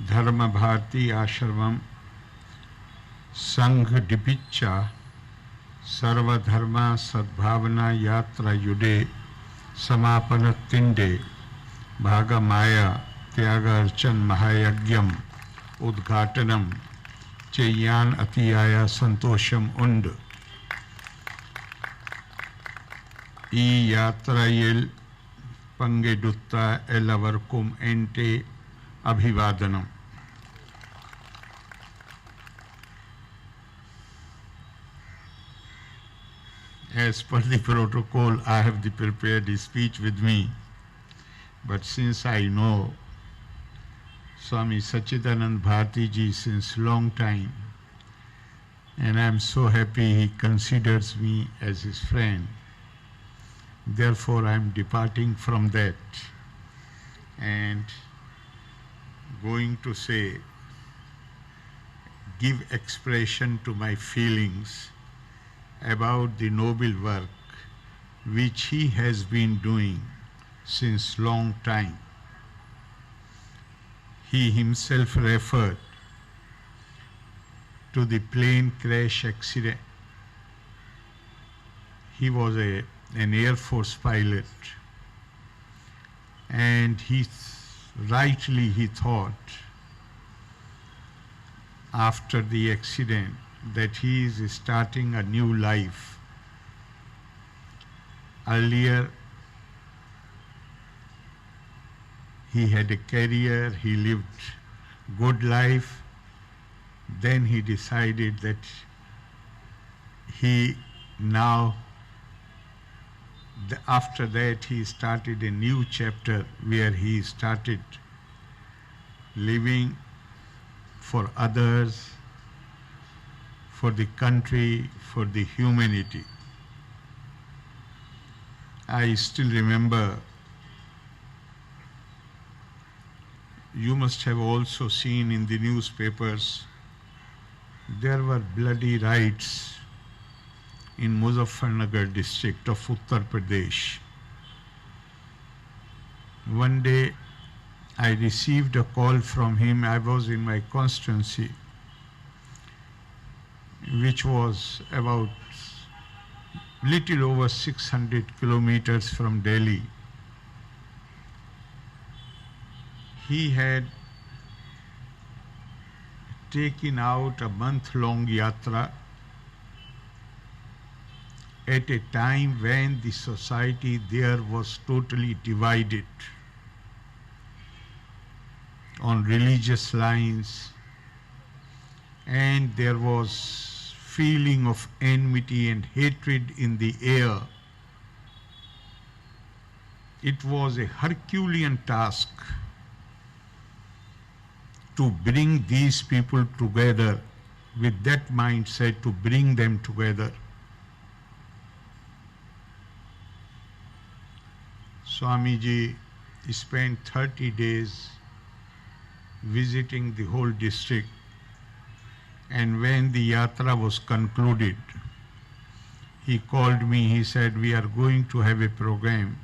धर्म भारती आश्रमम संघ डिपिच्चा सर्वधर्मा सद्भावना यात्रा युडे समापन तिंडे भागमाया त्याग अर्चन महायज्ञम उद्घाटनम चेयान अतियाया संतोषम उंड ई यात्रायल पंगेडुत्ता एलवर्कुम एंटे अभिवादनम. As per the protocol, I have the prepared speech with me, but since I know Swami Sachidanand Bharati ji since long time, and I am so happy he considers me as his friend, therefore I am departing from that and going to say, give expression to my feelings about the noble work which he has been doing since long time. He himself referred to the plane crash accident. He was an Air Force pilot, and rightly he thought after the accident that he is starting a new life. Earlier, he had a career, he lived good life. Then he decided that after that he started a new chapter where he started living for others, for the country, for the humanity. I still remember, you must have also seen in the newspapers, there were bloody riots in Muzaffarnagar district of Uttar Pradesh. One day I received a call from him. I was in my constituency, which was about little over 600 kilometers from Delhi. He had taken out a month-long yatra at a time when the society there was totally divided on religious lines, and there was feeling of enmity and hatred in the air. It was a Herculean task to bring these people together, with that mindset, to bring them together. Swamiji spent 30 days visiting the whole district, and when the yatra was concluded, he called me. He said, "We are going to have a program.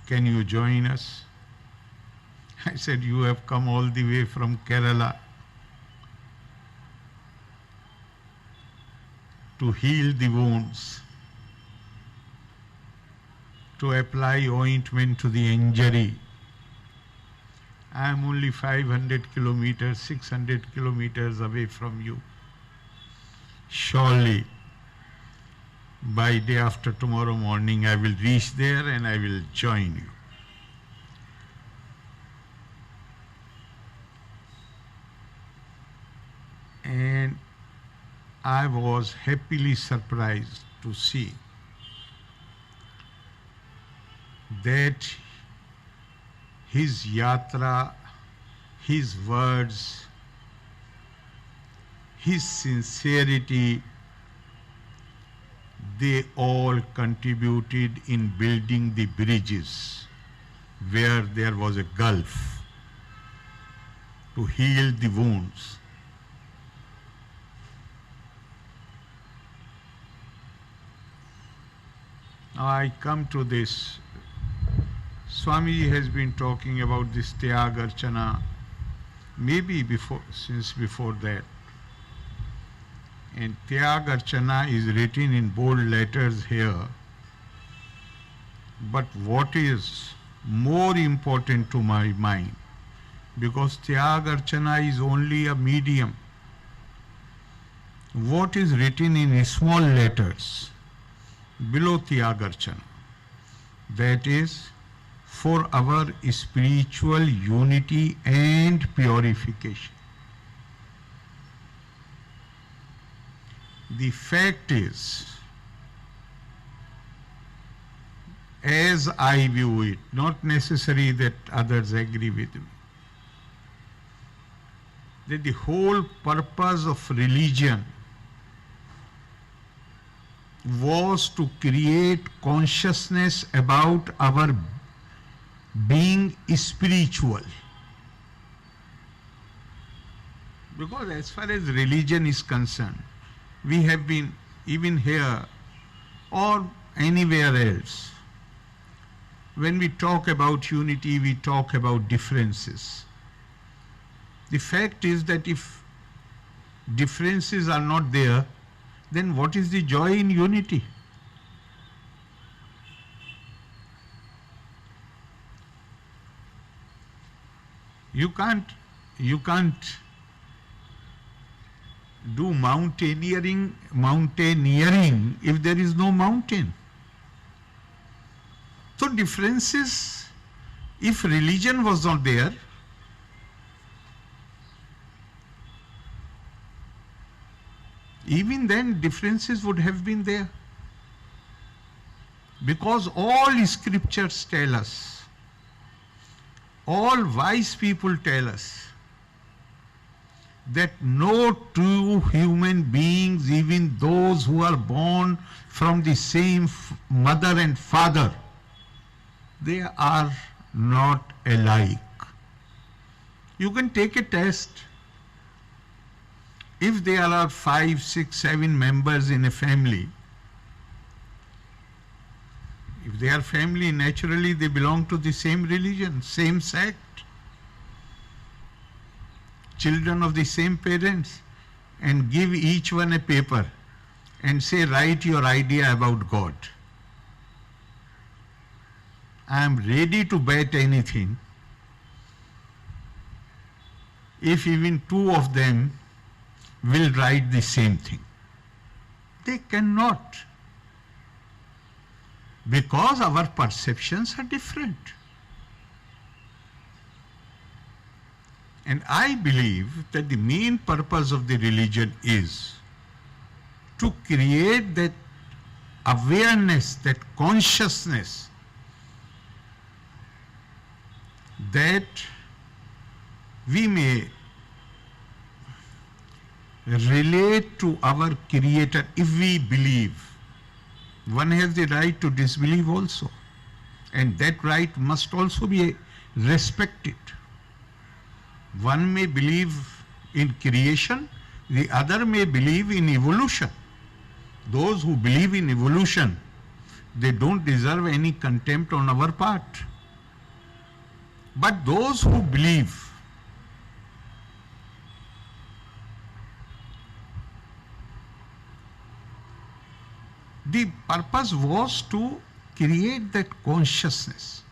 Can you join us?" I said, "You have come all the way from Kerala to heal the wounds, to apply ointment to the injury. I am only 500 kilometers, 600 kilometers away from you. Surely, by day after tomorrow morning, I will reach there and I will join you." And I was happily surprised to see that his yatra, his words, his sincerity, they all contributed in building the bridges where there was a gulf, to heal the wounds. Now I come to this Swamiji has been talking about this Tyag Archana, maybe since before that. And Tyag Archana is written in bold letters here. But what is more important to my mind, because Tyag Archana is only a medium, what is written in small letters below Tyag Archana, that is for our spiritual unity and purification. The fact is, as I view it, not necessary that others agree with me, that the whole purpose of religion was to create consciousness about our being spiritual. Because as far as religion is concerned, we have been, even here or anywhere else, when we talk about unity, we talk about differences. The fact is that if differences are not there, then what is the joy in unity? You can't do mountaineering if there is no mountain. So differences, if religion was not there, even then differences would have been there. Because all scriptures tell us, all wise people tell us, that no two human beings, even those who are born from the same mother and father, they are not alike. You can take a test. If there are 5, 6, 7 members in a family, if they are family, naturally they belong to the same religion, same sect, children of the same parents, and give each one a paper and say, write your idea about God. I am ready to bet anything if even 2 of them will write the same thing. They cannot, because our perceptions are different. And I believe that the main purpose of the religion is to create that awareness, that consciousness, that we may relate to our Creator if we believe. One has the right to disbelieve also, and that right must also be respected. One may believe in creation, the other may believe in evolution. Those who believe in evolution, they don't deserve any contempt on our part. But those who believe the purpose was to create that consciousness.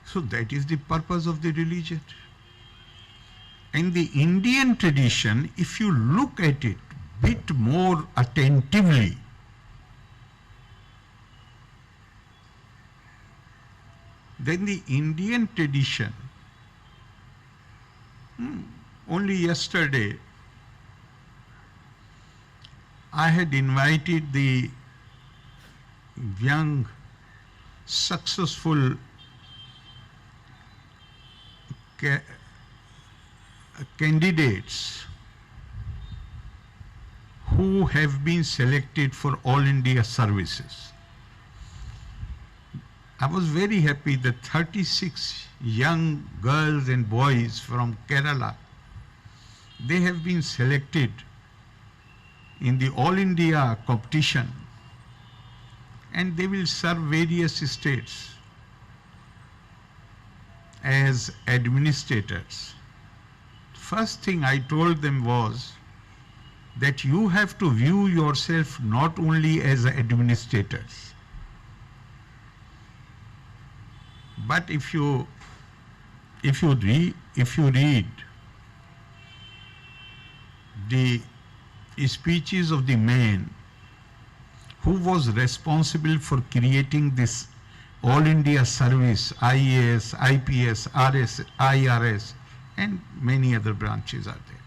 So that is the purpose of the religion. And the Indian tradition, if you look at it bit more attentively, then the Indian tradition, only yesterday I had invited the young, successful candidates who have been selected for All India services. I was very happy that 36 young girls and boys from Kerala, they have been selected in the All India competition, and they will serve various states. as administrators, first thing I told them was that you have to view yourself not only as administrators, but if you read the speeches of the man who was responsible for creating this All India Service, IAS, IPS, RS, IRS, and many other branches are there.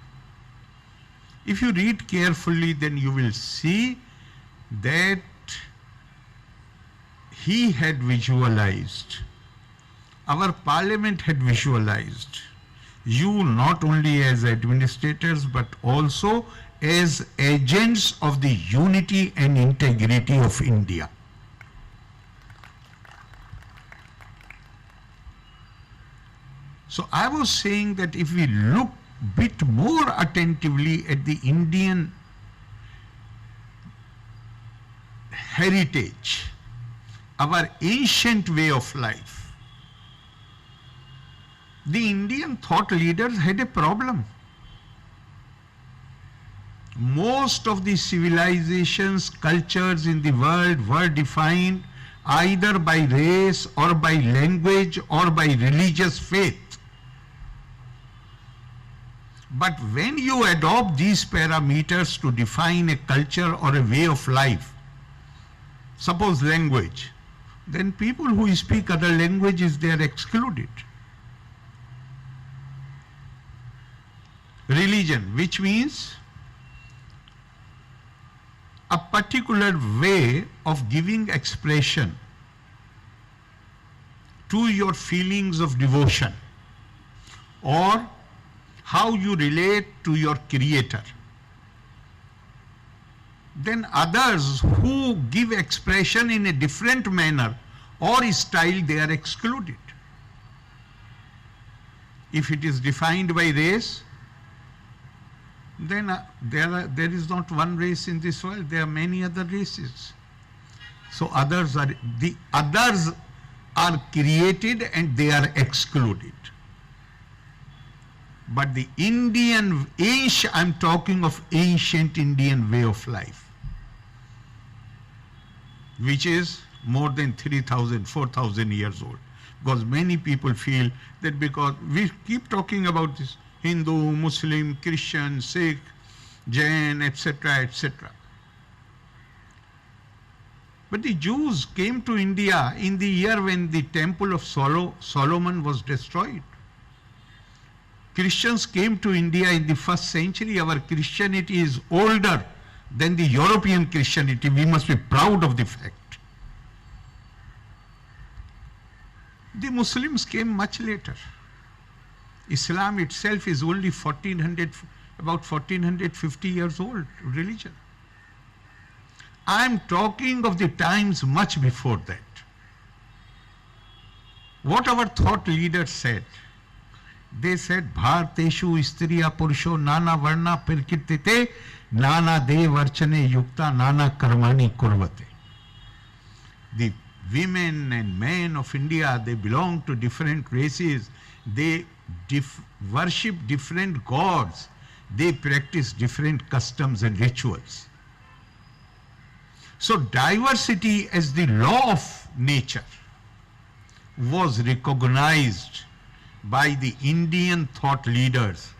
If you read carefully, then you will see that he had visualized, our parliament had visualized you not only as administrators but also as agents of the unity and integrity of India. So I was saying that if we look bit more attentively at the Indian heritage, our ancient way of life, the Indian thought leaders had a problem. Most of the civilizations, cultures in the world were defined either by race or by language or by religious faith. But when you adopt these parameters to define a culture or a way of life, suppose language, then people who speak other languages, they are excluded. Religion, which means a particular way of giving expression to your feelings of devotion or how you relate to your creator. Then others who give expression in a different manner or style, they are excluded. If it is defined by race, then there is not one race in this world, there are many other races. So the others are created and they are excluded. But the Indian, I'm talking of ancient Indian way of life, which is more than 3,000, 4,000 years old. Because many people feel that because we keep talking about this, Hindu, Muslim, Christian, Sikh, Jain, etc., etc. But the Jews came to India in the year when the temple of Solomon was destroyed. Christians came to India in the 1st century. Our Christianity is older than the European Christianity. We must be proud of the fact. The Muslims came much later. Islam itself is only about 1450 years old religion. I am talking of the times much before that. What our thought leaders said, they said, Bharteshu Istriya Purusho Nana Varna Pirkirtite Nana De Varchane Yukta Nana Karmani Kurvate. The women and men of India, they belong to different races. They worship different gods. They practice different customs and rituals. So diversity as the law of nature was recognized by the Indian thought leaders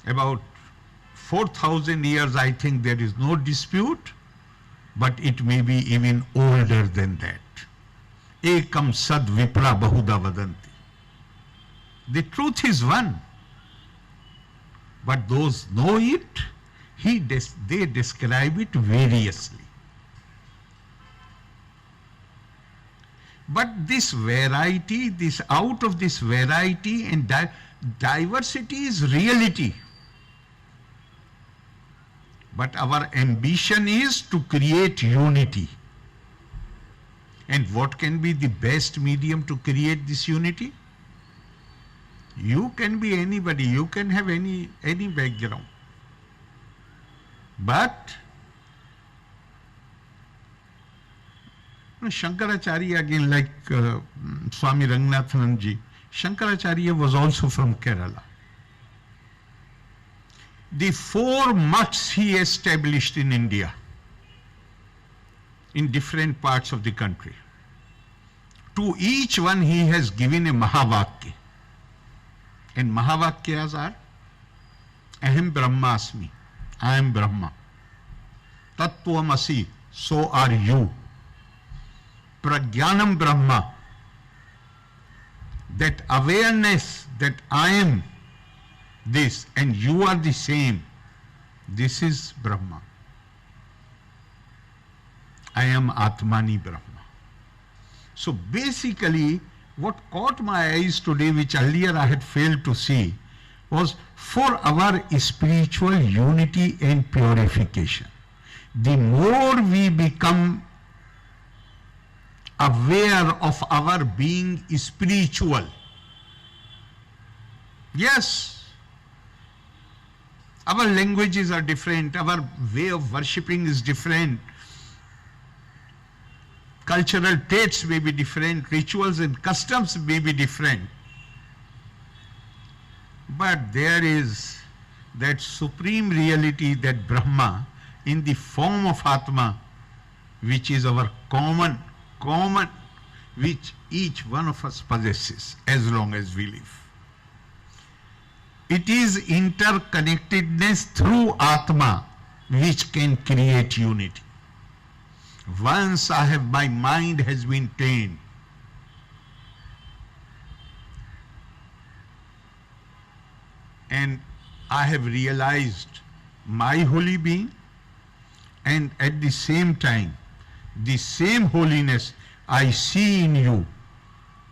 about 4,000 years. I think there is no dispute, but it may be even older than that. Ekam sad vipra bahuda vadanti. The truth is one, but those know it, they describe it variously. But this variety, out of this variety and diversity is reality. But our ambition is to create unity. And what can be the best medium to create this unity? You can be anybody, you can have any background. But Shankaracharya, again, like Swami Ranganathananji, Shankaracharya was also from Kerala. The 4 mutts he established in India, in different parts of the country. To each one he has given a Mahavakya. And Mahavakyas are Aham Brahmasmi, I am Brahma. Tattvamasi, so are you. Prajnanam Brahma, that awareness that I am this and you are the same, this is Brahma. I am Atmani Brahma. So basically, what caught my eyes today, which earlier I had failed to see, was for our spiritual unity and purification. The more we become aware of our being spiritual, yes, our languages are different, our way of worshipping is different, cultural traits may be different, rituals and customs may be different. But there is that supreme reality, that Brahma, in the form of Atma, which is our common, which each one of us possesses as long as we live. It is interconnectedness through Atma which can create unity. Once my mind has been trained, and I have realized my holy being, and at the same time, the same holiness I see in you,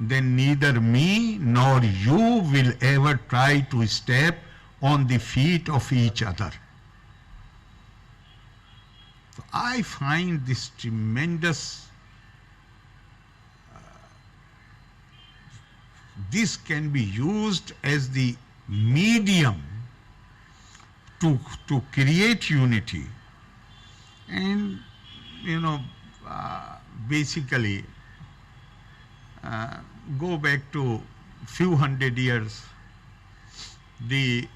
then neither me nor you will ever try to step on the feet of each other. So I find this tremendous, this can be used as the medium to create unity. And basically go back to few hundred years, the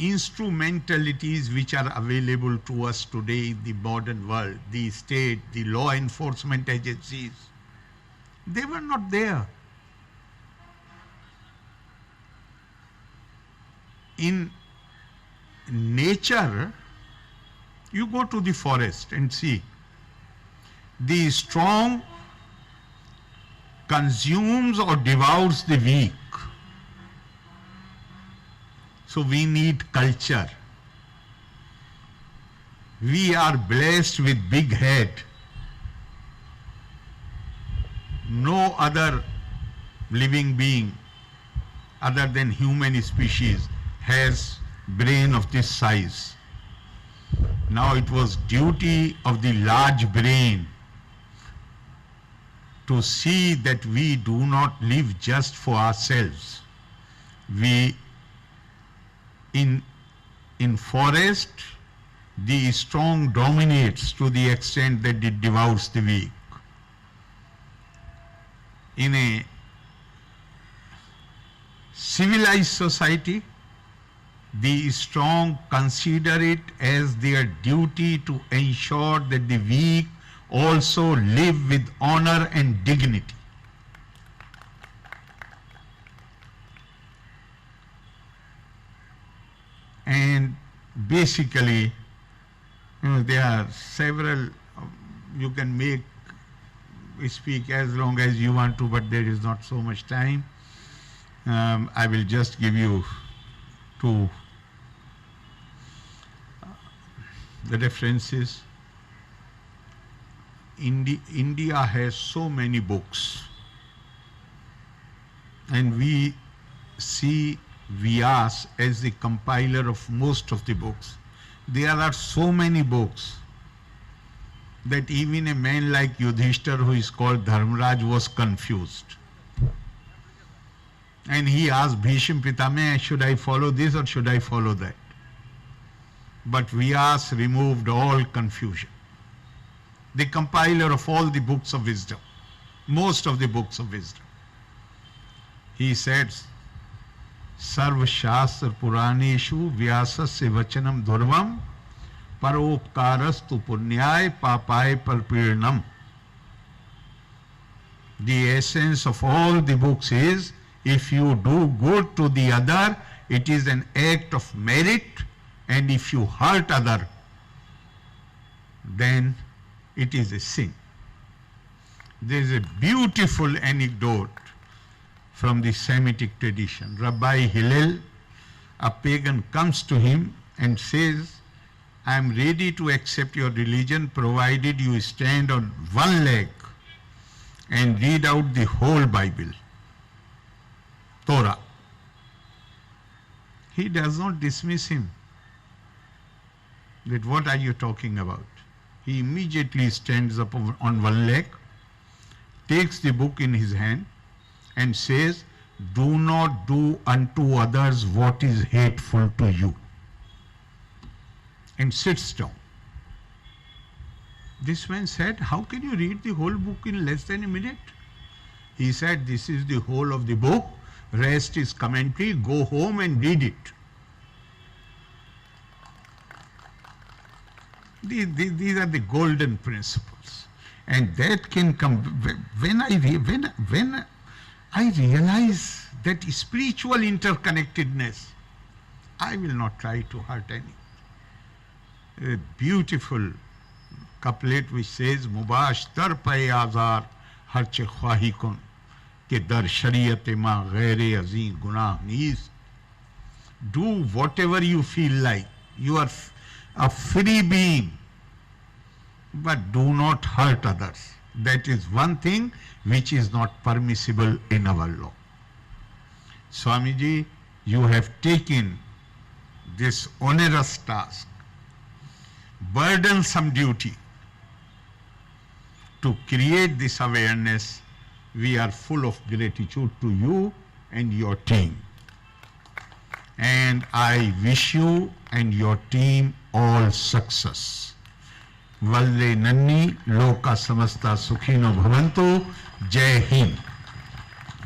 instrumentalities which are available to us today in the modern world, the state, the law enforcement agencies, they were not there. In nature, you go to the forest and see, the strong consumes or devours the weak. So we need culture. We are blessed with big head. No other living being other than human species has brain of this size. Now it was duty of the large brain to see that we do not live just for ourselves. We, in forest, the strong dominates to the extent that it devours the weak. In a civilized society, the strong consider it as their duty to ensure that the weak also live with honor and dignity. And basically, there are several, you can speak as long as you want to, but there is not so much time. I will just give you two the references. India has so many books, and we see Vyas as the compiler of most of the books. There are so many books that even a man like Yudhishthir, who is called Dharmaraj, was confused. And he asked Bhishma Pitama, should I follow this or should I follow that? And Bhishma Pitama said, no, you follow this. And Yudhishthir said, no, you follow that. And Bhishma Pitama said, no, you follow this. And Yudhishthir said, no, you follow that. And Bhishma Pitama said, no, you follow this or should I follow that? And he asked Bhishma Pitama, should I follow this or should I follow that? but Vyas removed all confusion. The compiler of all the books of wisdom, most of the books of wisdom. He says, Sarva Shastra Puraneshu Vyasasya Vachanam Dhurvam Paropkarastu Punyay Papay Parpirnam. The essence of all the books is, if you do good to the other, it is an act of merit, and if you hurt other, then it is a sin. There is a beautiful anecdote from the Semitic tradition. Rabbi Hillel, a pagan, comes to him and says, I am ready to accept your religion provided you stand on one leg and read out the whole Bible, Torah. He does not dismiss him. That what are you talking about? He immediately stands up on one leg, takes the book in his hand and says, do not do unto others what is hateful to you, and sits down. This man said, how can you read the whole book in less than a minute? He said, this is the whole of the book, rest is commentary, go home and read it. These are the golden principles. And that can come, when I realize that spiritual interconnectedness, I will not try to hurt any. A beautiful couplet which says, Mubash dar paye azar harche khwahi kun ke dar shariyat ma ghaire azim gunah neez. Do whatever you feel like. You are a free being, but do not hurt others. That is one thing which is not permissible in our law. Swamiji, you have taken this onerous task, burdensome duty to create this awareness. We are full of gratitude to you and your team. And I wish you and your team all success. Valde Nanni Loka Samasta Sukhino Bhavantu. Jai Hind.